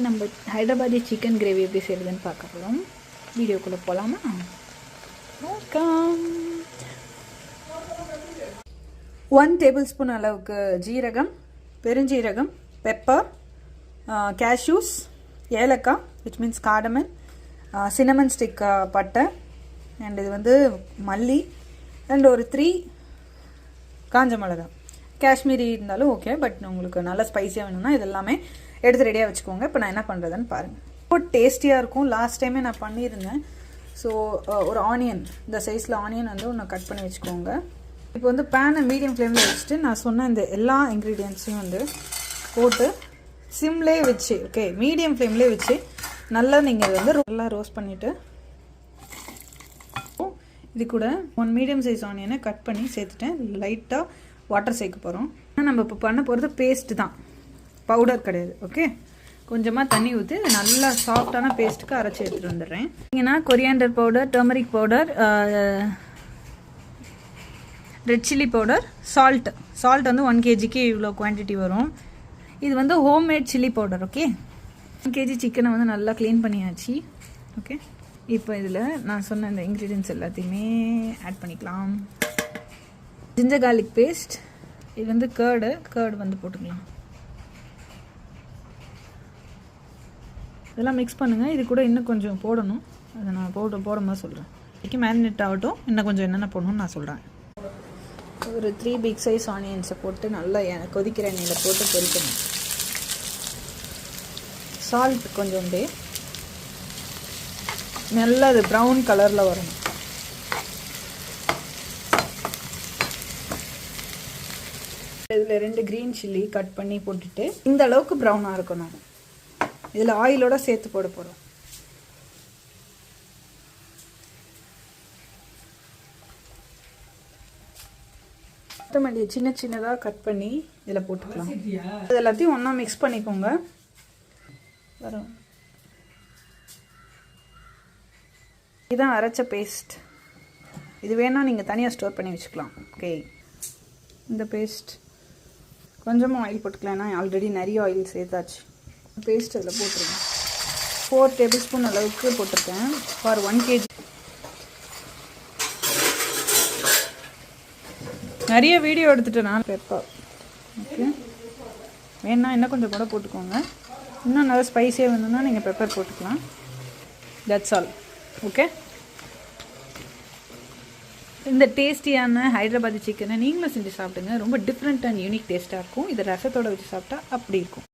நம்ம Hyderabadi chicken gravy எப்படி செய்யுதுன்னு பார்க்க போகிறோம். வீடியோக்குள்ளே போகலாமா? வெல்கம். 1 டேபிள்ஸ்பூன் அளவுக்கு ஜீரகம், பெருஞ்சீரகம், பெப்பர், கேஷ்யூஸ், ஏலக்காய் which means cardamom, cinnamon stick பட்டை, அண்ட் இது வந்து மல்லி, அண்ட் ஒரு 3 காஞ்ச மிளகா. காஷ்மீரி இருந்தாலும் ஓகே, பட் உங்களுக்கு நல்லா ஸ்பைஸியாக வேணும்னா இது எல்லாமே எடுத்து ரெடியாக வச்சுக்கோங்க. இப்போ நான் என்ன பண்ணுறதுன்னு பாருங்கள். ரொம்ப டேஸ்டியாக இருக்கும். லாஸ்ட் டைமே நான் பண்ணியிருந்தேன். ஸோ ஒரு ஆனியன், இந்த சைஸில் ஆனியன் வந்து ஒன்று கட் பண்ணி வச்சுக்கோங்க. இப்போ வந்து பேனை மீடியம் ஃப்ளேமில் வச்சுட்டு நான் சொன்ன இந்த எல்லா இன்க்ரீடியன்ட்ஸையும் வந்து போட்டு சிம்லேயே வச்சு, ஓகே, மீடியம் ஃப்ளேம்லேயே வச்சு நல்லா நீங்கள் இது வந்து நல்லா ரோஸ்ட் பண்ணிவிட்டு இது கூட 1 மீடியம் சைஸ் ஆனியனை கட் பண்ணி சேர்த்துட்டேன். லைட்டாக வாட்டர் சேர்க்க போகிறோம். நம்ம இப்போ பண்ண போகிறது பேஸ்ட்டு தான், பவுடர் கிடையாது. ஓகே, கொஞ்சமாக தண்ணி ஊற்றி நல்லா சாஃப்டான பேஸ்ட்டுக்கு அரைச்சி எடுத்துகிட்டு வந்துடுறேன். பார்த்தீங்கன்னா coriander powder, turmeric powder, red chilli powder, salt வந்து 1 kgக்கு இவ்வளோ குவான்டிட்டி வரும். இது வந்து homemade chilli powder. Okay, 1 kg சிக்கனை வந்து நல்லா க்ளீன் பண்ணியாச்சு. ஓகே, இப்போ இதில் நான் சொன்ன இந்த இன்க்ரீடியன்ஸ் எல்லாத்தையுமே ஆட் பண்ணிக்கலாம். ஜிஞ்சர் கார்லிக் பேஸ்ட், இது வந்து கேர்டு வந்து போட்டுக்கலாம். இதெல்லாம் மிக்ஸ் பண்ணுங்கள். இது கூட இன்னும் கொஞ்சம் போடணும், அதை நான் போடும்போது சொல்கிறேன். இன்றைக்கி மேரினேட் ஆகட்டும், இன்னும் கொஞ்சம் என்னென்ன போடணும்னு நான் சொல்கிறேன். ஒரு 3 பிக் சைஸ் ஆனியன்ஸை போட்டு நல்லா கொதிக்கிற எண்ணெயில் போட்டு பொரிக்கணும். சால்ட் கொஞ்சோண்டு நல்லா அது ப்ரௌன் கலரில் வரணும். இதில் 2 க்ரீன் சில்லி கட் பண்ணி போட்டுட்டு இந்த அளவுக்கு ப்ரௌனாக இருக்கணும். இதில் ஆயிலோட சேர்த்து போட போகிறோம். கொத்தமல்லி சின்னதாக கட் பண்ணி இதில் போட்டுக்கலாம். இது எல்லாத்தையும் ஒன்றா மிக்ஸ் பண்ணிக்கோங்க. வரும் இதுதான் அரைச்ச பேஸ்ட். இது வேணால் நீங்கள் தனியாக ஸ்டோர் பண்ணி வச்சுக்கலாம். ஓகே, இந்த பேஸ்ட் கொஞ்சமாக ஆயில் போட்டுக்கலாம், ஏன்னா ஆல்ரெடி நிறைய ஆயில் சேர்த்தாச்சு. பேஸ்ட் அதில் போட்டுருங்க. 4 டேபிள்ஸ்பூன் அளவுக்கு போட்டிருக்கேன் ஃபார் 1 kg. நிறைய வீடியோ எடுத்துகிட்டு நான் பெப்பர். ஓகே, வேணா இன்னும் கொஞ்சம் கூட போட்டுக்கோங்க. இன்னும் நல்லா ஸ்பைஸியாக வேணும்னா நீங்கள் பெப்பர் போட்டுக்கலாம். That's all. ஓகே, இந்த டேஸ்டியான ஹைதராபாதி சிக்கனை நீங்களும் செஞ்சு சாப்பிடுங்க. ரொம்ப டிஃப்ரெண்ட் அண்ட் யூனிக் டேஸ்ட்டாக இருக்கும். இதை ரசத்தோடு வச்சு சாப்பிட்டா அப்படி இருக்கும்.